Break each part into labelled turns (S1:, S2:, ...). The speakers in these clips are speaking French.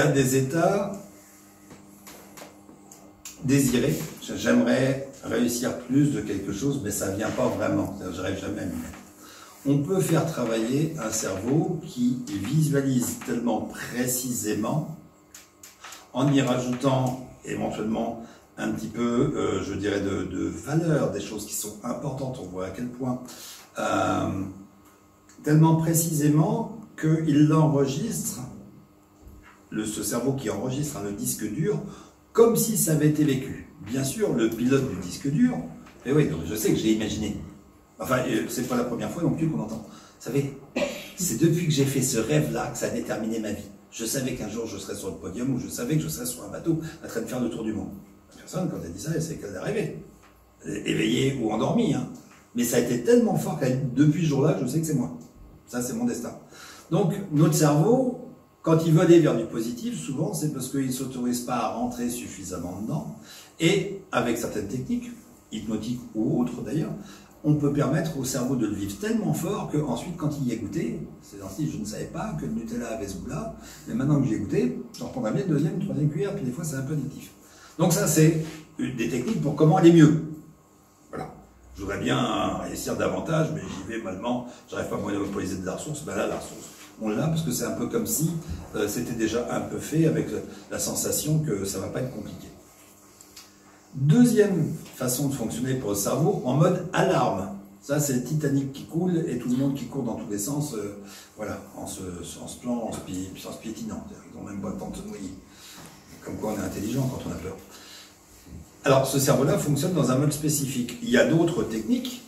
S1: a des états désirés. J'aimerais réussir plus de quelque chose, mais ça ne vient pas vraiment. Je n'arrive jamais à m'y mettre. On peut faire travailler un cerveau qui visualise tellement précisément, en y rajoutant éventuellement un petit peu, je dirais, de valeur, des choses qui sont importantes. On voit à quel point, tellement précisément qu'il l'enregistre, ce cerveau qui enregistre le disque dur, comme si ça avait été vécu. Bien sûr, le pilote du disque dur, et oui, donc je sais que j'ai imaginé. Enfin, c'est pas la première fois non plus qu'on entend. Vous savez, c'est depuis que j'ai fait ce rêve-là que ça a déterminé ma vie. Je savais qu'un jour je serais sur le podium, ou je savais que je serais sur un bateau en train de faire le tour du monde. La personne, quand elle dit ça, elle sait qu'elle a rêvé. Éveillée ou endormie, hein. Mais ça a été tellement fort que depuis ce jour-là, je sais que c'est moi. Ça, c'est mon destin. Donc, notre cerveau, quand il veut aller vers du positif, souvent, c'est parce qu'il ne s'autorise pas à rentrer suffisamment dedans. Et avec certaines techniques, hypnotiques ou autres d'ailleurs, on peut permettre au cerveau de le vivre tellement fort qu'ensuite, quand il y a goûté, c'est ainsi, je ne savais pas que le Nutella avait ce goût-là, mais maintenant que j'ai goûté, j'en reprendrai bien une deuxième, une troisième cuillère, puis des fois, c'est un peu addictif. Donc ça, c'est des techniques pour comment aller mieux. Voilà. Je voudrais bien réussir davantage, mais j'y vais mollement, j'arrive pas à monopoliser de la ressource, ben là, la ressource, on l'a parce que c'est un peu comme si c'était déjà un peu fait avec la sensation que ça va pas être compliqué. Deuxième façon de fonctionner pour le cerveau, en mode alarme. Ça, c'est le Titanic qui coule et tout le monde qui court dans tous les sens, voilà, en se piétinant. Ils n'ont même pas le temps de se noyer. Comme quoi on est intelligent quand on a peur. Alors, ce cerveau-là fonctionne dans un mode spécifique. Il y a d'autres techniques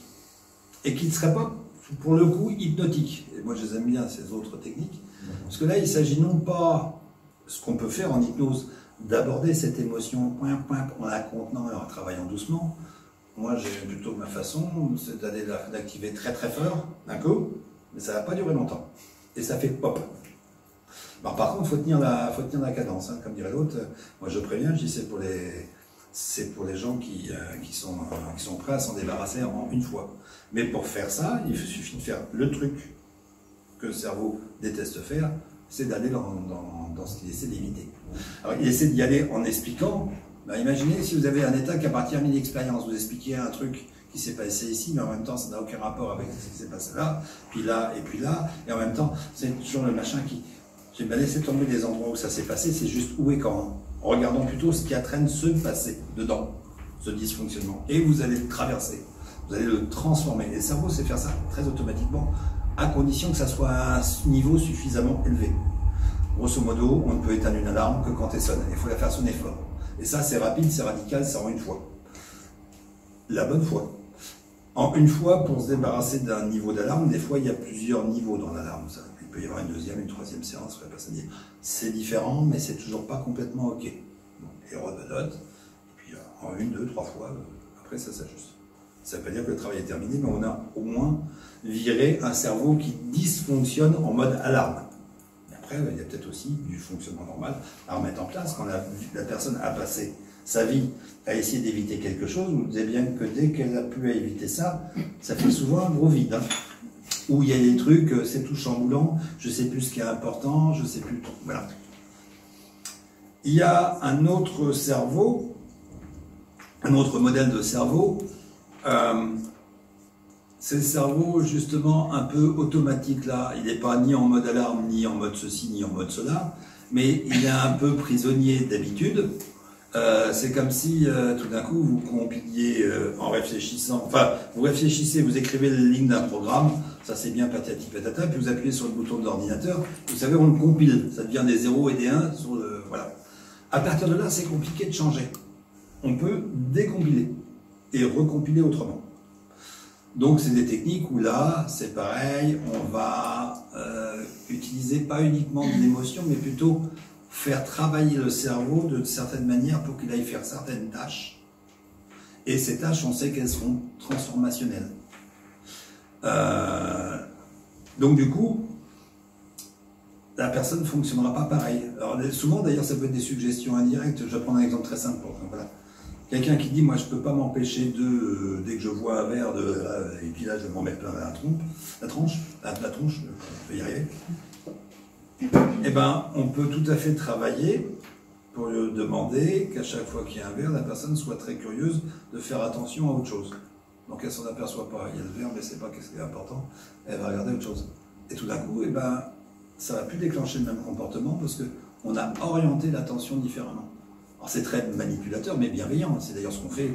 S1: et qui ne seraient pas, pour le coup, hypnotiques. Et moi, je les aime bien, ces autres techniques. Parce que là, il s'agit non pas, ce qu'on peut faire en hypnose, d'aborder cette émotion en la contenant et en travaillant doucement. Moi, j'ai plutôt ma façon, c'est d'aller l'activer très très fort d'un coup, mais ça ne va pas durer longtemps. Et ça fait pop. Alors, par contre, il faut tenir la cadence, hein, comme dirait l'autre. Moi, je préviens, je dis c'est pour les gens qui sont prêts à s'en débarrasser en une fois. Mais pour faire ça, il suffit de faire le truc que le cerveau déteste faire, c'est d'aller dans ce qu'il essaie d'éviter. Alors, il essaie d'y aller en expliquant. Ben, imaginez si vous avez un état qui appartient à une expérience, vous expliquez un truc qui s'est passé ici, mais en même temps, ça n'a aucun rapport avec ce qui s'est passé là, puis là, et en même temps, c'est toujours le machin qui... J'ai bien laissé tomber les endroits où ça s'est passé, c'est juste où et quand. Regardons plutôt ce qui entraîne ce passé dedans, ce dysfonctionnement. Et vous allez le traverser, vous allez le transformer. Et le cerveau sait faire ça très automatiquement, à condition que ça soit à un niveau suffisamment élevé. Grosso modo, on ne peut éteindre une alarme que quand elle sonne. Il faut la faire sonner fort. Et ça, c'est rapide, c'est radical, c'est en une fois. La bonne fois. En une fois, pour se débarrasser d'un niveau d'alarme, des fois, il y a plusieurs niveaux dans l'alarme. Il peut y avoir une deuxième, une troisième séance, la personne dit c'est différent, mais c'est toujours pas complètement OK. Donc, et rebelote, et puis en une, deux, trois fois, après ça s'ajuste. Ça ne veut pas dire que le travail est terminé, mais on a au moins viré un cerveau qui dysfonctionne en mode alarme. Mais après, il y a peut-être aussi du fonctionnement normal à remettre en place. Quand la personne a passé sa vie à essayer d'éviter quelque chose, vous savez bien que dès qu'elle a pu éviter ça, ça fait souvent un gros vide. Hein, où il y a des trucs, c'est tout chamboulant, je ne sais plus ce qui est important, je ne sais plus tout. Voilà. Il y a un autre cerveau, un autre modèle de cerveau, c'est le cerveau justement un peu automatique là, il n'est pas ni en mode alarme, ni en mode ceci, ni en mode cela, mais il est un peu prisonnier d'habitude. C'est comme si tout d'un coup vous compiliez en réfléchissant, enfin vous réfléchissez, vous écrivez les lignes d'un programme, ça c'est bien patati patata, puis vous appuyez sur le bouton de l'ordinateur, vous savez on le compile, ça devient des 0 et des 1 sur le... Voilà. À partir de là c'est compliqué de changer. On peut décompiler et recompiler autrement. Donc c'est des techniques où là c'est pareil, on va utiliser pas uniquement de l'émotion mais plutôt faire travailler le cerveau de certaines manières pour qu'il aille faire certaines tâches. Et ces tâches, on sait qu'elles seront transformationnelles. Donc du coup, la personne ne fonctionnera pas pareil. Alors souvent d'ailleurs ça peut être des suggestions indirectes. Je vais prendre un exemple très simple. Voilà. Quelqu'un qui dit, moi je ne peux pas m'empêcher de, dès que je vois un verre, et puis là je vais m'en mettre plein la tronche, je vais y arriver. eh ben, on peut tout à fait travailler pour lui demander qu'à chaque fois qu'il y a un verre, la personne soit très curieuse de faire attention à autre chose. Donc elle s'en aperçoit pas, il y a le verre, mais c'est pas qu'est-ce qui est important, elle va regarder autre chose. Et tout d'un coup, eh ben, ça va plus déclencher le même comportement parce qu'on a orienté l'attention différemment. Alors c'est très manipulateur, mais bienveillant. C'est d'ailleurs ce qu'on fait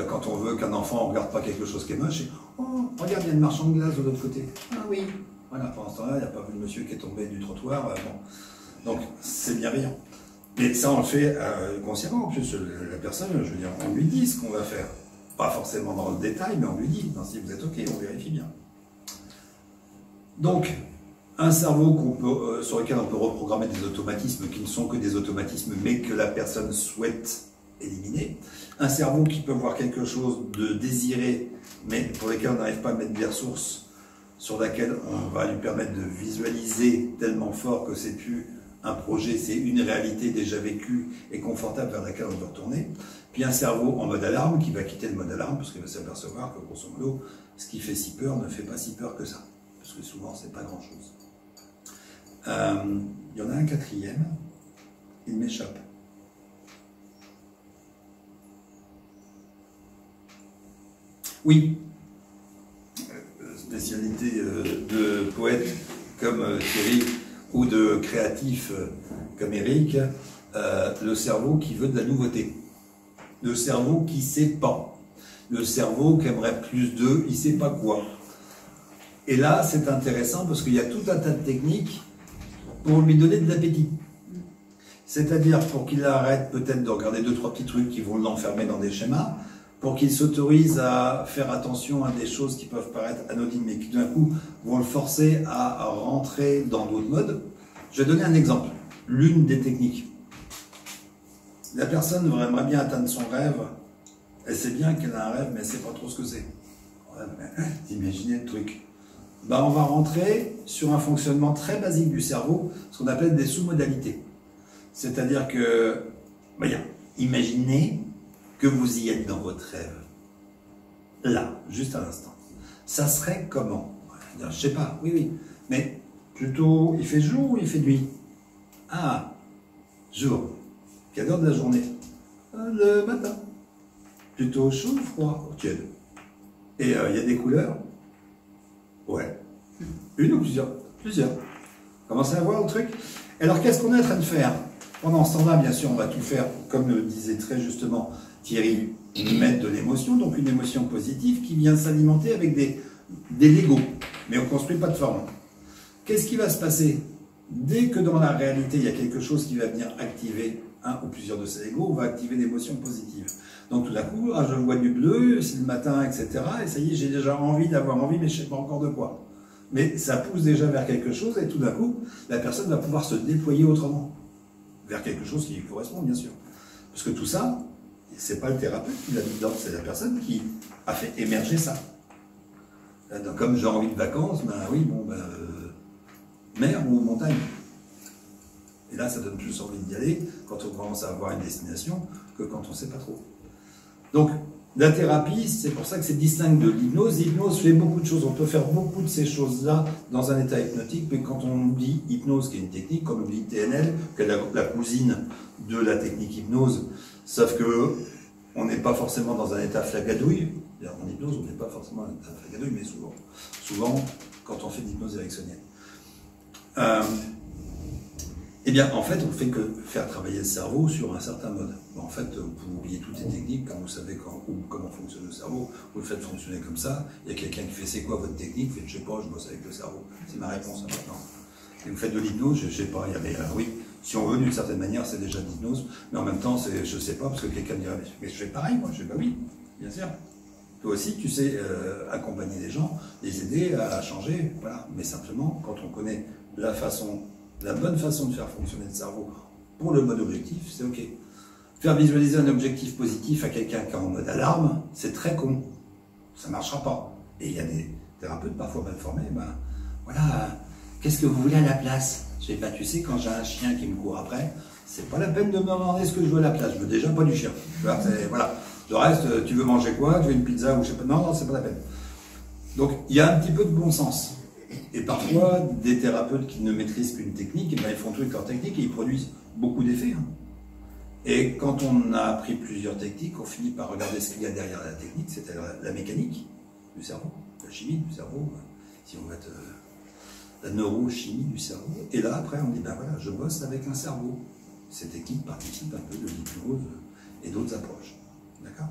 S1: quand on veut qu'un enfant ne regarde pas quelque chose qui est moche. Et, oh, regarde, il y a une marchande de glace de l'autre côté. Ah oui. Voilà, pendant ce temps-là, il n'y a pas vu le monsieur qui est tombé du trottoir. Bon. Donc c'est bienveillant. Mais ça, on le fait consciemment. En plus, la personne, je veux dire, on lui dit ce qu'on va faire. Pas forcément dans le détail, mais on lui dit. Non, si vous êtes OK, on vérifie bien. Donc, un cerveau sur lequel on peut reprogrammer des automatismes qui ne sont que des automatismes, mais que la personne souhaite éliminer. Un cerveau qui peut voir quelque chose de désiré, mais pour lequel on n'arrive pas à mettre des ressources, sur laquelle on va lui permettre de visualiser tellement fort que c'est plus un projet, c'est une réalité déjà vécue et confortable vers laquelle on doit retourner. Puis un cerveau en mode alarme qui va quitter le mode alarme parce qu'il va s'apercevoir que, grosso modo, ce qui fait si peur ne fait pas si peur que ça. Parce que souvent, c'est pas grand-chose. Il y en a un quatrième, il m'échappe. Oui, spécialité de poète comme Thierry ou de créatif comme Eric, le cerveau qui veut de la nouveauté, le cerveau qui ne sait pas, le cerveau qui aimerait plus d'eux, il ne sait pas quoi. Et là, c'est intéressant parce qu'il y a tout un tas de techniques pour lui donner de l'appétit. C'est-à-dire pour qu'il arrête peut-être de regarder 2-3 petits trucs qui vont l'enfermer dans des schémas, pour qu'il s'autorise à faire attention à des choses qui peuvent paraître anodines, mais qui d'un coup vont le forcer à rentrer dans d'autres modes. Je vais donner un exemple, l'une des techniques. La personne aimerait bien atteindre son rêve, elle sait bien qu'elle a un rêve, mais elle ne sait pas trop ce que c'est. Imaginez le truc. Ben, on va rentrer sur un fonctionnement très basique du cerveau, ce qu'on appelle des sous-modalités. C'est-à-dire que, voyons, imaginez que vous y êtes dans votre rêve. Là, juste à l'instant. Ça serait comment? Je ne sais pas, oui, mais plutôt, il fait jour ou il fait nuit? Ah, jour. Quelle heure de la journée? Le matin. Plutôt chaud ou froid? Tiède. Et il y a des couleurs? Ouais. Une ou plusieurs? Plusieurs. Commencez à voir le truc. Alors, qu'est-ce qu'on est en train de faire? Pendant ce temps-là, bien sûr, on va tout faire, comme le disait très justement Thierry, mettre de l'émotion, donc une émotion positive qui vient s'alimenter avec des Legos. Mais on ne construit pas de forme. Qu'est-ce qui va se passer? Dès que dans la réalité, il y a quelque chose qui va venir activer un ou plusieurs de ces Legos, on va activer l'émotion positive. Donc tout d'un coup, je vois du bleu, c'est le matin, etc. Et ça y est, j'ai déjà d'avoir envie, mais je ne sais pas encore de quoi. Mais ça pousse déjà vers quelque chose, et tout d'un coup, la personne va pouvoir se déployer autrement. Vers quelque chose qui lui correspond, bien sûr. Parce que tout ça, c'est pas le thérapeute qui l'a mis dedans, c'est la personne qui a fait émerger ça. Donc, comme j'ai envie de vacances, ben oui, bon, mer ou montagne. Et là, ça donne plus envie d'y aller quand on commence à avoir une destination que quand on ne sait pas trop. Donc, la thérapie, c'est pour ça que c'est distinct de l'hypnose. L'hypnose fait beaucoup de choses. On peut faire beaucoup de ces choses-là dans un état hypnotique, mais quand on dit hypnose, qui est une technique, comme on dit TNL, qui est la cousine de la technique hypnose, sauf que on n'est pas forcément dans un état flagadouille. En hypnose, on n'est pas forcément dans un état flagadouille, mais souvent, quand on fait de l'hypnose ericksonienne. Eh bien, en fait, on ne fait que faire travailler le cerveau sur un certain mode. En fait, vous oubliez toutes les techniques, quand vous savez comment fonctionne le cerveau, vous le faites fonctionner comme ça, il y a quelqu'un qui fait « c'est quoi votre technique ?» Vous faites « je sais pas, je bosse avec le cerveau ». C'est ma réponse maintenant. Et vous faites de l'hypnose, je ne sais pas, il y avait, oui, si on veut, d'une certaine manière, c'est déjà de l'hypnose, mais en même temps, je ne sais pas, parce que quelqu'un me dirait « mais je fais pareil, moi ». Je dis « bah oui, bien sûr ». Toi aussi, tu sais accompagner les gens, les aider à changer, voilà. Mais simplement, quand on connaît la bonne façon de faire fonctionner le cerveau pour le mode objectif, c'est OK. Faire visualiser un objectif positif à quelqu'un qui est en mode alarme, c'est très con. Ça ne marchera pas. Et il y a des thérapeutes parfois mal formés, ben voilà, qu'est-ce que vous voulez à la place? Je sais pas, tu sais, quand j'ai un chien qui me court après, c'est pas la peine de me demander ce que je veux à la place. Je veux déjà pas du chien. Voilà. Le reste, tu veux manger quoi? Tu veux une pizza ou je sais pas. Non, c'est pas la peine. Donc, il y a un petit peu de bon sens. Et parfois, des thérapeutes qui ne maîtrisent qu'une technique, eh ben, ils font tout avec leur technique et ils produisent beaucoup d'effets. Hein. Et quand on a appris plusieurs techniques, on finit par regarder ce qu'il y a derrière la technique, c'est-à-dire la mécanique du cerveau, la chimie du cerveau, si on va être la neurochimie du cerveau. Et là, après, on dit, ben voilà, je bosse avec un cerveau. Ces techniques participent un peu de l'hypnose et d'autres approches. D'accord ?